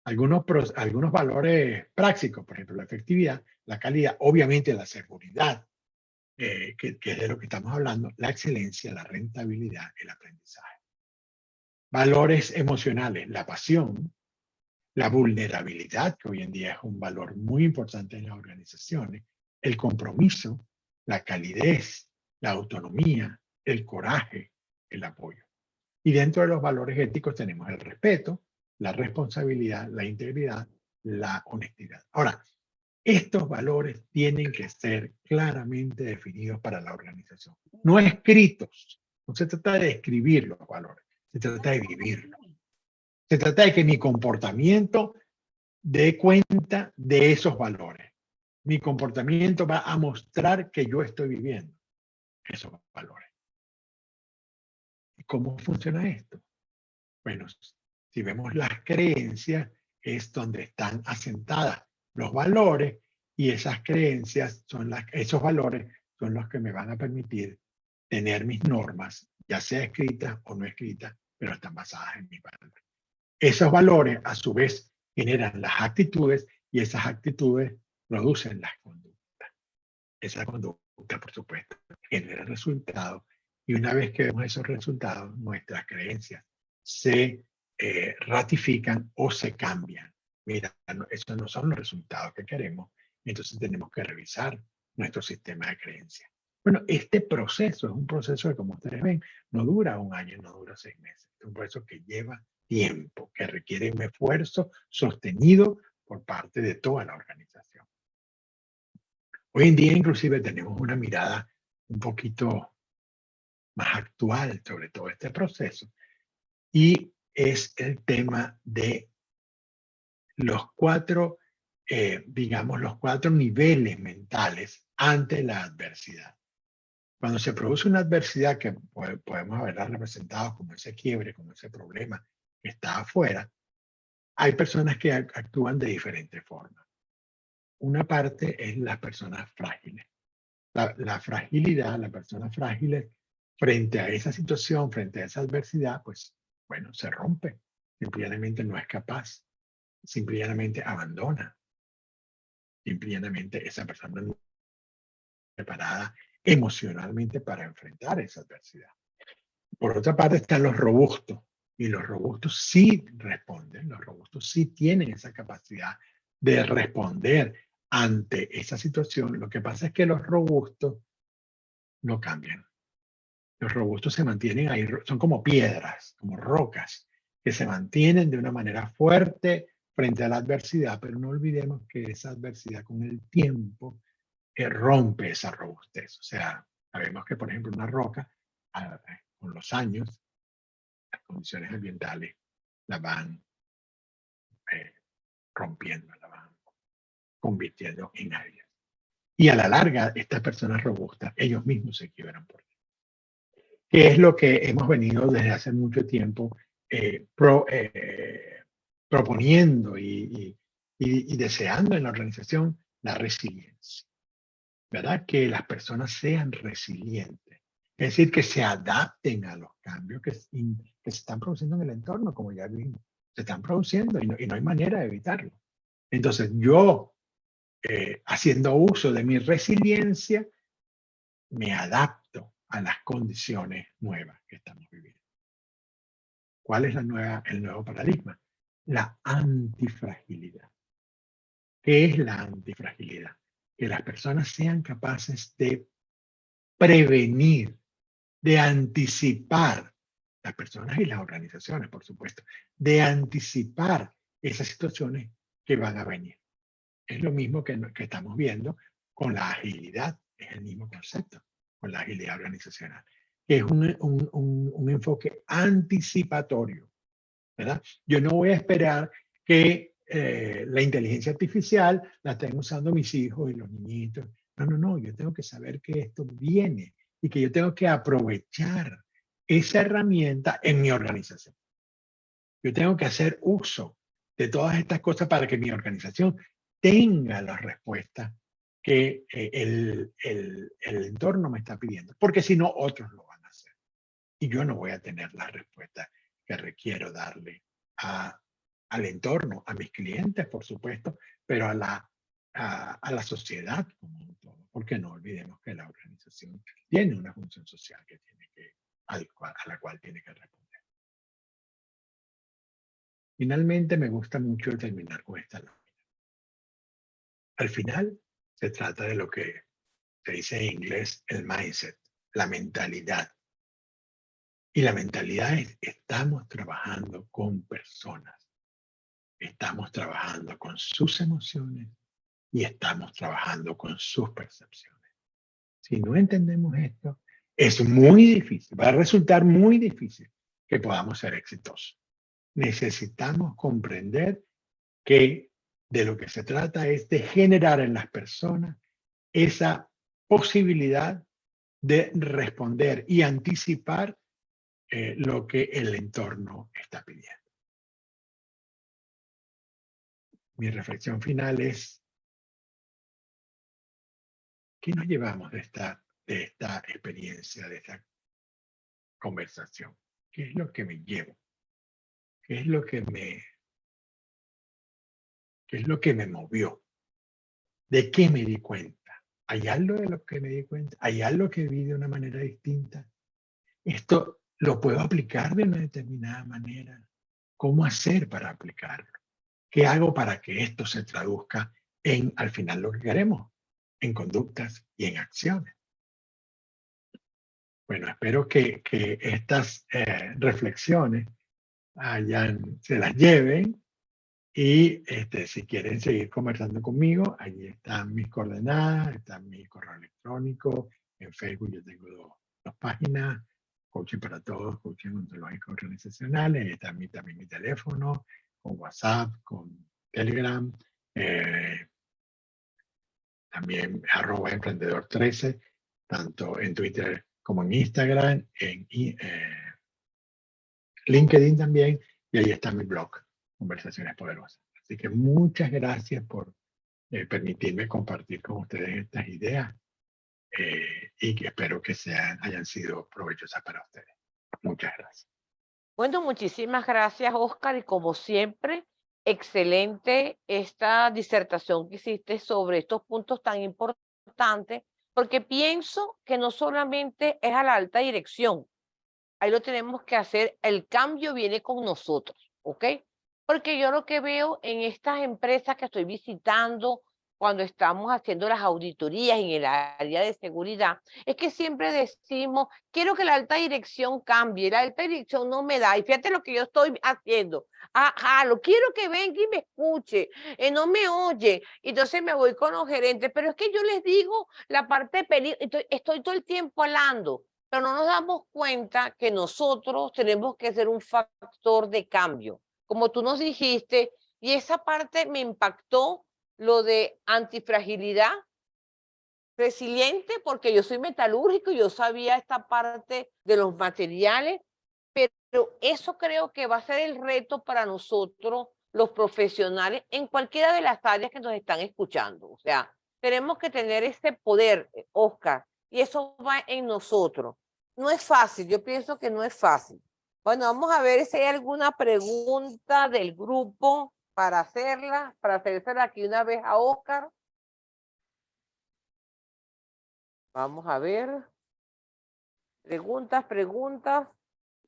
Algunos valores prácticos, por ejemplo, la efectividad, la calidad, obviamente la seguridad, que es de lo que estamos hablando, la excelencia, la rentabilidad, el aprendizaje. Valores emocionales, la pasión, la vulnerabilidad, que hoy en día es un valor muy importante en las organizaciones, el compromiso, la calidez, la autonomía, el coraje, el apoyo. Y dentro de los valores éticos tenemos el respeto, la responsabilidad, la integridad, la honestidad. Ahora, estos valores tienen que ser claramente definidos para la organización, no escritos. No se trata de escribir los valores, se trata de vivirlos. Se trata de que mi comportamiento dé cuenta de esos valores. Mi comportamiento va a mostrar que yo estoy viviendo esos valores. ¿Y cómo funciona esto? Bueno, si vemos las creencias, es donde están asentadas los valores y esas creencias esos valores son los que me van a permitir tener mis normas, ya sea escritas o no escritas, pero están basadas en mis valores. Esos valores, a su vez, generan las actitudes y esas actitudes producen las conductas. Esa conducta, por supuesto, genera resultados y una vez que vemos esos resultados, nuestras creencias se ratifican o se cambian. Mira, esos no son los resultados que queremos, entonces tenemos que revisar nuestro sistema de creencias. Bueno, este proceso es un proceso que, como ustedes ven, no dura 1 año, no dura 6 meses. Es un proceso que lleva tiempo, que requiere un esfuerzo sostenido por parte de toda la organización. Hoy en día, inclusive, tenemos una mirada un poquito más actual sobre todo este proceso y es el tema de los 4, digamos, los 4 niveles mentales ante la adversidad. Cuando se produce una adversidad que podemos haberla representado como ese quiebre, como ese problema que está afuera, hay personas que actúan de diferentes formas. Una parte es las personas frágiles. La fragilidad, la persona frágil frente a esa situación, frente a esa adversidad, pues, bueno, se rompe. Simplemente no es capaz. Simplemente abandona. Simplemente esa persona no está preparada emocionalmente para enfrentar esa adversidad. Por otra parte están los robustos. Y los robustos sí responden, los robustos sí tienen esa capacidad de responder ante esa situación. Lo que pasa es que los robustos no cambian. Los robustos se mantienen ahí, son como piedras, como rocas, que se mantienen de una manera fuerte frente a la adversidad, pero no olvidemos que esa adversidad con el tiempo rompe esa robustez. O sea, sabemos que, por ejemplo, una roca, con los años, las condiciones ambientales la van rompiendo, la van convirtiendo en áreas. Y a la larga, estas personas robustas, ellos mismos se quiebran por dentro. Que es lo que hemos venido desde hace mucho tiempo proponiendo y deseando en la organización, la resiliencia. ¿Verdad? Que las personas sean resilientes. Es decir, que se adapten a los cambios que se están produciendo en el entorno, como ya vimos. Se están produciendo y no hay manera de evitarlo. Entonces, yo, haciendo uso de mi resiliencia, me adapto a las condiciones nuevas que estamos viviendo. ¿Cuál es el nuevo paradigma? La antifragilidad. ¿Qué es la antifragilidad? Que las personas sean capaces de prevenir, de anticipar las personas y las organizaciones, por supuesto, de anticipar esas situaciones que van a venir. Es lo mismo que estamos viendo con la agilidad, es el mismo concepto, con la agilidad organizacional, que es un enfoque anticipatorio, ¿verdad? Yo no voy a esperar que la inteligencia artificial la estén usando mis hijos y los niñitos. No, no, no, yo tengo que saber que esto viene y que yo tengo que aprovechar esa herramienta en mi organización. Yo tengo que hacer uso de todas estas cosas para que mi organización tenga las respuestas que el entorno me está pidiendo, porque si no, otros lo van a hacer. Y yo no voy a tener las respuestas que requiero darle al entorno, a mis clientes, por supuesto, pero a la sociedad como un todo, porque no olvidemos que la organización tiene una función social que tiene a la cual tiene que responder. Finalmente, me gusta mucho terminar con esta lámina. Al final, se trata de lo que se dice en inglés el mindset, la mentalidad. Y la mentalidad es, estamos trabajando con personas, estamos trabajando con sus emociones y estamos trabajando con sus percepciones. Si no entendemos esto, es muy difícil, va a resultar muy difícil que podamos ser exitosos. Necesitamos comprender que de lo que se trata es de generar en las personas esa posibilidad de responder y anticipar lo que el entorno está pidiendo. Mi reflexión final es, ¿qué nos llevamos de esta experiencia, de esta conversación? ¿Qué es lo que me llevo? ¿Qué es lo que me movió? ¿De qué me di cuenta? ¿Hay algo de lo que me di cuenta? ¿Hay algo que vi de una manera distinta? ¿Esto lo puedo aplicar de una determinada manera? ¿Cómo hacer para aplicarlo? ¿Qué hago para que esto se traduzca en, al final, lo que queremos, en conductas y en acciones? Bueno, espero que estas reflexiones se las lleven y si quieren seguir conversando conmigo, allí están mis coordenadas, está mi correo electrónico, en Facebook yo tengo dos páginas, Coaching para Todos, Coaching Ontológico Organizacional, está también mi teléfono, con WhatsApp, con Telegram, también @emprendedor13, tanto en Twitter como en Instagram, en LinkedIn también, y ahí está mi blog, Conversaciones Poderosas. Así que muchas gracias por permitirme compartir con ustedes estas ideas y que espero que hayan sido provechosas para ustedes. Muchas gracias. Bueno, muchísimas gracias, Oscar, y como siempre, excelente esta disertación que hiciste sobre estos puntos tan importantes, porque pienso que no solamente es a la alta dirección, ahí lo tenemos que hacer, el cambio viene con nosotros, ¿ok? Porque yo lo que veo en estas empresas que estoy visitando, cuando estamos haciendo las auditorías en el área de seguridad, es que siempre decimos, quiero que la alta dirección cambie, la alta dirección no me da, y fíjate lo que yo estoy haciendo, lo quiero que venga y me escuche, no me oye, entonces me voy con los gerentes, pero es que yo les digo la parte de peligro, estoy todo el tiempo hablando, pero no nos damos cuenta que nosotros tenemos que ser un factor de cambio, como tú nos dijiste, y esa parte me impactó, lo de antifragilidad, resiliente, porque yo soy metalúrgico y yo sabía esta parte de los materiales, pero eso creo que va a ser el reto para nosotros, los profesionales, en cualquiera de las áreas que nos están escuchando. O sea, tenemos que tener ese poder, Oscar, y eso va en nosotros. No es fácil, yo pienso que no es fácil. Bueno, vamos a ver si hay alguna pregunta del grupo para hacérsela aquí una vez a Oscar. Vamos a ver. Preguntas.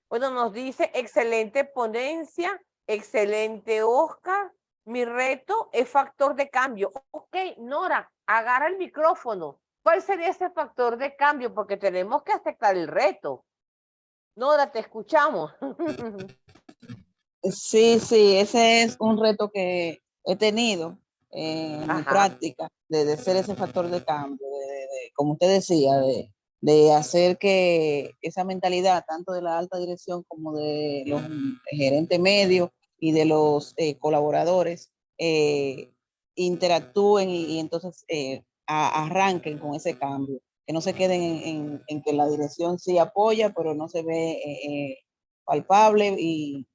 Bueno, nos dice, excelente ponencia, excelente Oscar. Mi reto es factor de cambio. Ok, Nora, agarra el micrófono. ¿Cuál sería ese factor de cambio? Porque tenemos que aceptar el reto. Nora, te escuchamos. Sí, sí, ese es un reto que he tenido en mi Ajá. práctica, de ser ese factor de cambio, como usted decía, de hacer que esa mentalidad, tanto de la alta dirección como de los gerentes medios y de los colaboradores, interactúen y entonces arranquen con ese cambio, que no se queden en que la dirección sí apoya, pero no se ve palpable y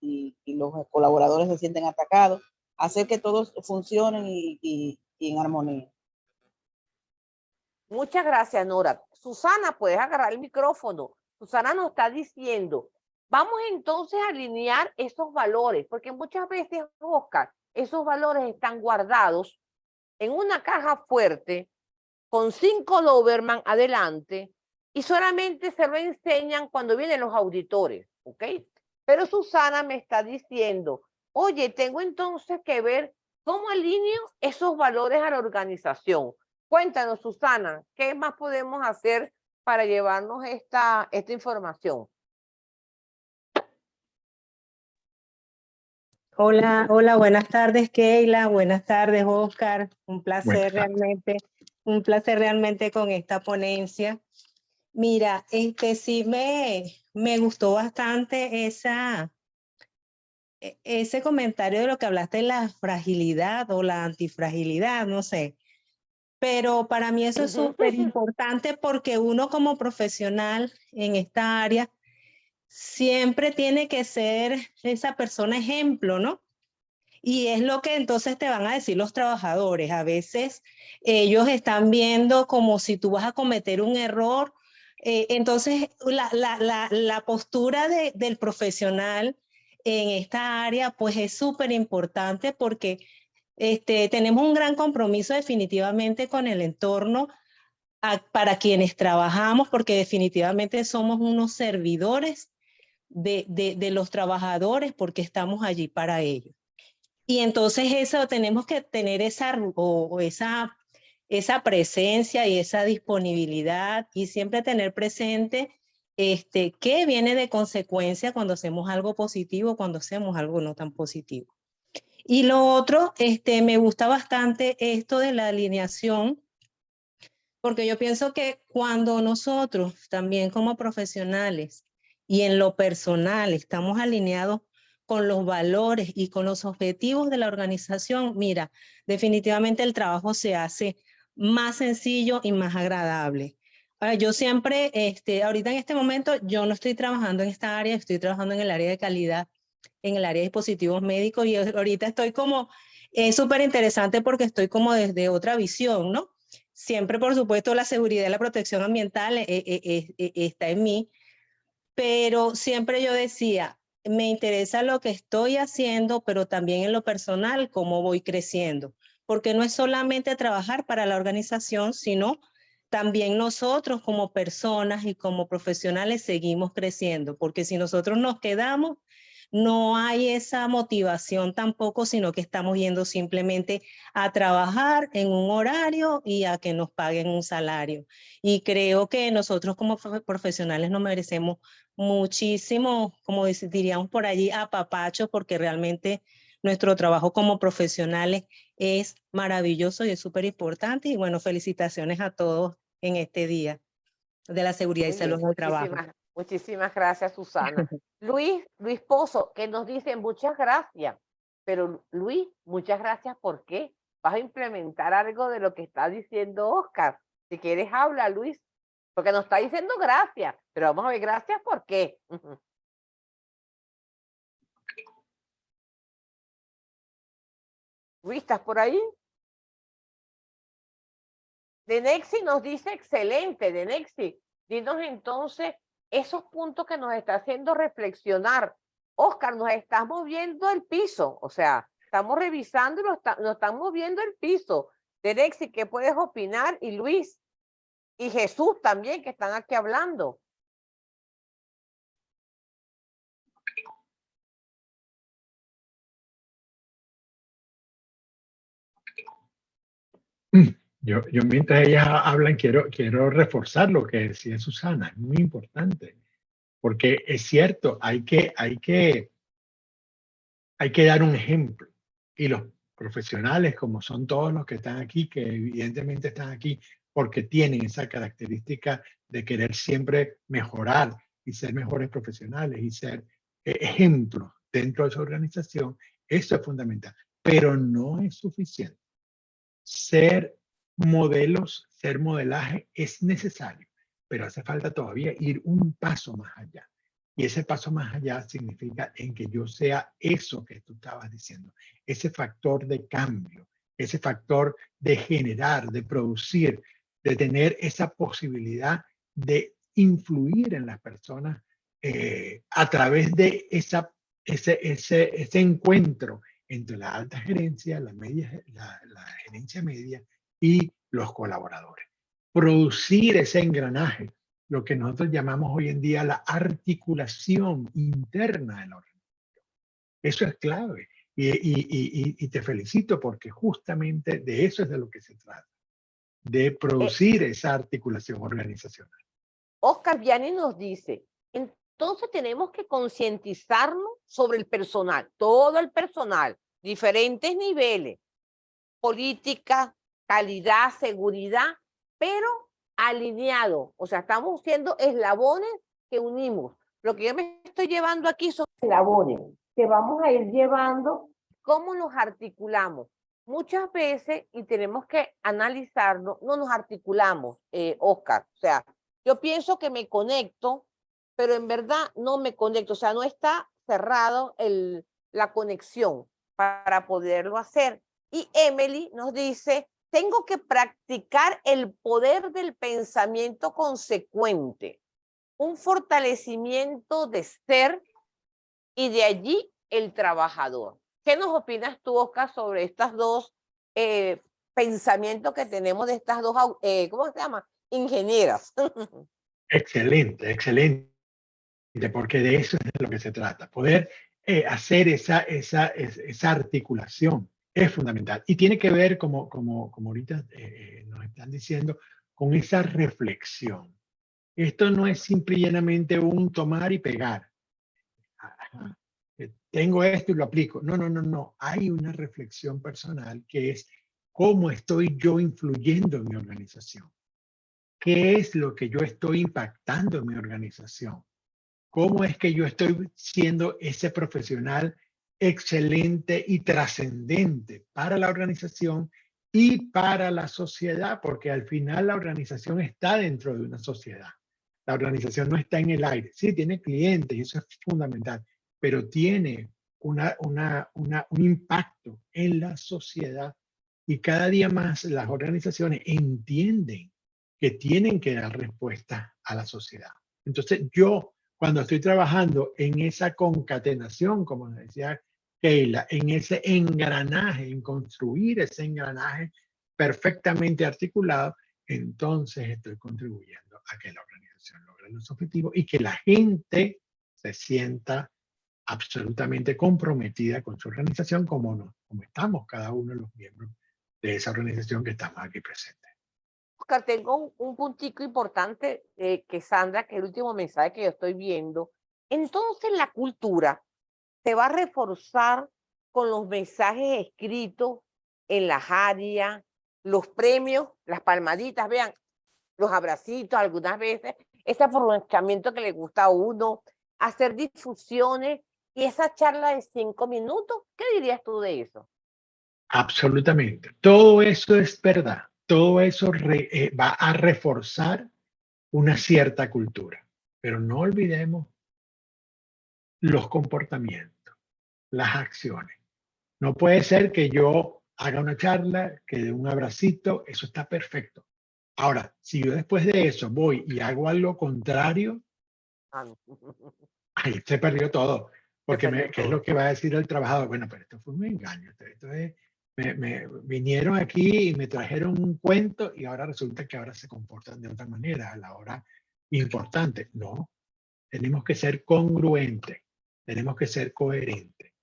los colaboradores se sienten atacados, hacer que todos funcionen y en armonía. Muchas gracias, Nora. Susana, puedes agarrar el micrófono. Susana nos está diciendo, vamos entonces a alinear esos valores, porque muchas veces, Oscar, esos valores están guardados en una caja fuerte con 5 Doberman adelante y solamente se lo enseñan cuando vienen los auditores, ¿ok? Pero Susana me está diciendo, oye, tengo entonces que ver cómo alineo esos valores a la organización. Cuéntanos, Susana, ¿qué más podemos hacer para llevarnos esta información? Hola, hola, buenas tardes, Keila, buenas tardes, Oscar. Buenas tardes. Un placer realmente con esta ponencia. Mira, sí me gustó bastante ese comentario de lo que hablaste de la fragilidad o la antifragilidad, no sé. Pero para mí eso es súper importante porque uno como profesional en esta área siempre tiene que ser esa persona ejemplo, ¿no? Y es lo que entonces te van a decir los trabajadores. A veces ellos están viendo como si tú vas a cometer un error. Entonces, la postura del profesional en esta área, pues es súper importante porque tenemos un gran compromiso definitivamente con el entorno para quienes trabajamos, porque definitivamente somos unos servidores de los trabajadores porque estamos allí para ellos. Y entonces eso tenemos que tener esa presencia y esa disponibilidad y siempre tener presente qué viene de consecuencia cuando hacemos algo positivo, cuando hacemos algo no tan positivo. Y lo otro, me gusta bastante esto de la alineación, porque yo pienso que cuando nosotros también como profesionales y en lo personal estamos alineados con los valores y con los objetivos de la organización, mira, definitivamente el trabajo se hace más sencillo y más agradable. Ahora, yo siempre, ahorita en este momento, yo no estoy trabajando en esta área, estoy trabajando en el área de calidad, en el área de dispositivos médicos y ahorita estoy como, es súper interesante porque estoy como desde otra visión, ¿no? Siempre, por supuesto, la seguridad y la protección ambiental está en mí, pero siempre yo decía, me interesa lo que estoy haciendo, pero también en lo personal, cómo voy creciendo, porque no es solamente trabajar para la organización, sino también nosotros como personas y como profesionales seguimos creciendo, porque si nosotros nos quedamos, no hay esa motivación tampoco, sino que estamos yendo simplemente a trabajar en un horario y a que nos paguen un salario. Y creo que nosotros como profesionales nos merecemos muchísimo, como diríamos por allí, apapachos, porque realmente nuestro trabajo como profesionales es maravilloso y es súper importante. Y bueno, felicitaciones a todos en este día de la seguridad y Muy salud bien, en el trabajo. muchísimas gracias, Susana. Luis Pozo, que nos dice muchas gracias. Pero Luis, muchas gracias, ¿por qué? Vas a implementar algo de lo que está diciendo Oscar. Si quieres, habla, Luis, porque nos está diciendo gracias, pero vamos a ver gracias, ¿por qué? Luis, ¿estás por ahí? Denexi nos dice excelente, Denexi. Dinos entonces esos puntos que nos está haciendo reflexionar. Oscar, nos estás moviendo el piso, o sea, estamos revisando y nos están moviendo el piso. Denexi, ¿qué puedes opinar? Y Luis, y Jesús también, que están aquí hablando. Yo mientras ellas hablan, quiero reforzar lo que decía Susana, es muy importante, Porque es cierto, hay que dar un ejemplo. Y los profesionales, como son todos los que están aquí, que evidentemente están aquí porque tienen esa característica de querer siempre mejorar y ser mejores profesionales y ser ejemplos dentro de su organización, eso es fundamental. Pero no es suficiente. Ser modelos, ser modelaje es necesario, pero hace falta todavía ir un paso más allá. Y ese paso más allá significa en que yo sea eso que tú estabas diciendo, ese factor de cambio, ese factor de generar, de producir, de tener esa posibilidad de influir en las personas a través de ese encuentro entre la alta gerencia, la gerencia media y los colaboradores. Producir ese engranaje, lo que nosotros llamamos hoy en día la articulación interna de la organización. Eso es clave. Y te felicito porque justamente de eso es de lo que se trata, de producir esa articulación organizacional. Oscar Vianney nos dice, entonces tenemos que concientizarnos sobre el personal, todo el personal, diferentes niveles, política, calidad, seguridad, pero alineado. O sea, estamos siendo eslabones que unimos. Lo que yo me estoy llevando aquí son eslabones que vamos a ir llevando, cómo nos articulamos. Muchas veces, y tenemos que analizarlo, no nos articulamos, Oscar. O sea, yo pienso que me conecto, pero en verdad no me conecto. O sea, no está cerrado la conexión para poderlo hacer. Y Emily nos dice, tengo que practicar el poder del pensamiento consecuente, un fortalecimiento de ser y de allí el trabajador. ¿Qué nos opinas tú, Oscar, sobre estas dos pensamientos que tenemos de estas dos, ¿cómo se llama? Ingenieras. Excelente, excelente, porque de eso es de lo que se trata, poder hacer esa articulación es fundamental y tiene que ver, como ahorita nos están diciendo, con esa reflexión. Esto no es simple y llanamente un tomar y pegar. Ajá. Tengo esto y lo aplico. No, no, no, no. Hay una reflexión personal que es cómo estoy yo influyendo en mi organización. ¿Qué es lo que yo estoy impactando en mi organización? ¿Cómo es que yo estoy siendo ese profesional excelente y trascendente para la organización y para la sociedad? Porque al final la organización está dentro de una sociedad. La organización no está en el aire. Sí, tiene clientes y eso es fundamental, pero tiene un impacto en la sociedad y cada día más las organizaciones entienden que tienen que dar respuesta a la sociedad. Entonces yo, cuando estoy trabajando en esa concatenación, como decía Keila, en ese engranaje, en construir ese engranaje perfectamente articulado, entonces estoy contribuyendo a que la organización logre los objetivos y que la gente se sienta absolutamente comprometida con su organización como estamos cada uno de los miembros de esa organización que estamos aquí presentes. Oscar, tengo un puntico importante que Sandra, que es el último mensaje que yo estoy viendo. Entonces la cultura se va a reforzar con los mensajes escritos en las áreas, los premios, las palmaditas, vean, los abracitos algunas veces, ese aprovechamiento que le gusta a uno, hacer difusiones y esa charla de 5 minutos. ¿Qué dirías tú de eso? Absolutamente. Todo eso es verdad. Todo eso va a reforzar una cierta cultura. Pero no olvidemos los comportamientos, las acciones. No puede ser que yo haga una charla, que dé un abracito, eso está perfecto. Ahora, si yo después de eso voy y hago algo contrario, ahí se perdió todo. Porque ¿qué es lo que va a decir el trabajador? Bueno, pero esto fue un engaño. Esto es, me vinieron aquí y me trajeron un cuento y ahora resulta que ahora se comportan de otra manera a la hora importante. No, tenemos que ser congruentes, tenemos que ser coherentes.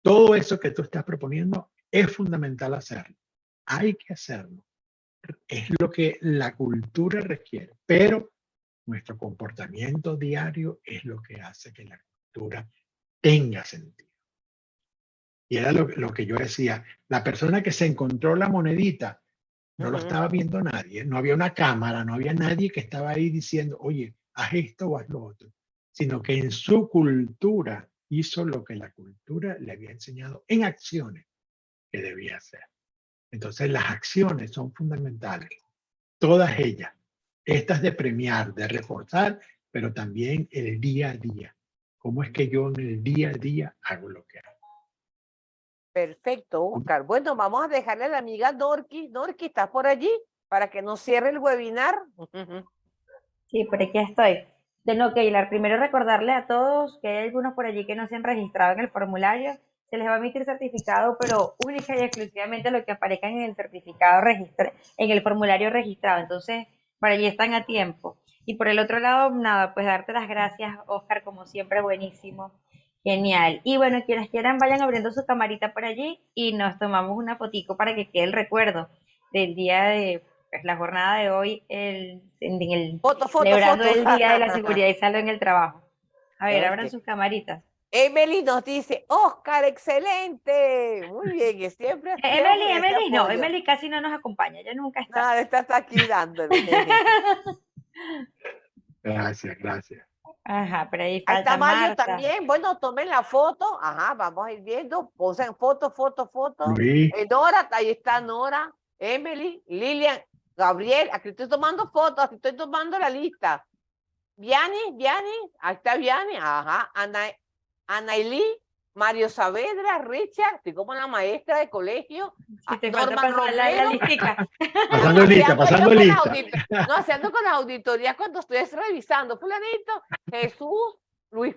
Todo eso que tú estás proponiendo es fundamental hacerlo. Hay que hacerlo. Es lo que la cultura requiere. Pero Nuestro comportamiento diario es lo que hace que la cultura tenga sentido. Y era lo que yo decía, la persona que se encontró la monedita no lo Ujú. estaba viendo nadie, no había una cámara, no había nadie que estaba ahí diciendo, oye, haz esto o haz lo otro, sino que en su cultura hizo lo que la cultura le había enseñado en acciones que debía hacer. Entonces las acciones son fundamentales, todas ellas, estas de premiar, de reforzar, pero también el día a día. ¿Cómo es que yo en el día a día hago lo que hago? Perfecto, Oscar. Bueno, vamos a dejarle a la amiga Norki. Norki, ¿estás por allí? Para que nos cierre el webinar. Sí, por aquí estoy. Tengo que hilar. Primero recordarle a todos que hay algunos por allí que no se han registrado en el formulario. Se les va a emitir certificado, pero única y exclusivamente lo que aparezca en el certificado en el formulario registrado. Entonces, por allí están a tiempo. Y por el otro lado, nada, pues darte las gracias, Oscar, como siempre, buenísimo. Genial. Y bueno, quienes quieran, vayan abriendo su camarita por allí y nos tomamos una fotico para que quede el recuerdo del día de pues, la jornada de hoy, Foto, foto, celebrando foto. el Día de la Seguridad y Salud en el Trabajo. A ver, abran Este, sus camaritas. Emily nos dice, Oscar, excelente. Muy bien, y siempre activo con ese No, apoyo. Emily casi no nos acompaña, ella nunca está. Nada, está aquí dándole. Gracias, gracias. Ajá, pero ahí Ahí está falta Mario Marta. también. Bueno, tomen la foto. Ajá, vamos a ir viendo. Posen foto, foto, foto. Luis, Nora, ahí está Nora, Emily, Lilian, Gabriel. Aquí estoy tomando fotos, aquí estoy tomando la lista. Viani, ahí está Viani. Ajá, Anailí, Mario Saavedra, Richard. Estoy como la maestra de colegio. Si te falta Norman pasar la Robledo. listica. pasando lista, pasando lista. No, haciendo con las auditorías cuando estoy revisando. Fulanito, Jesús, Luis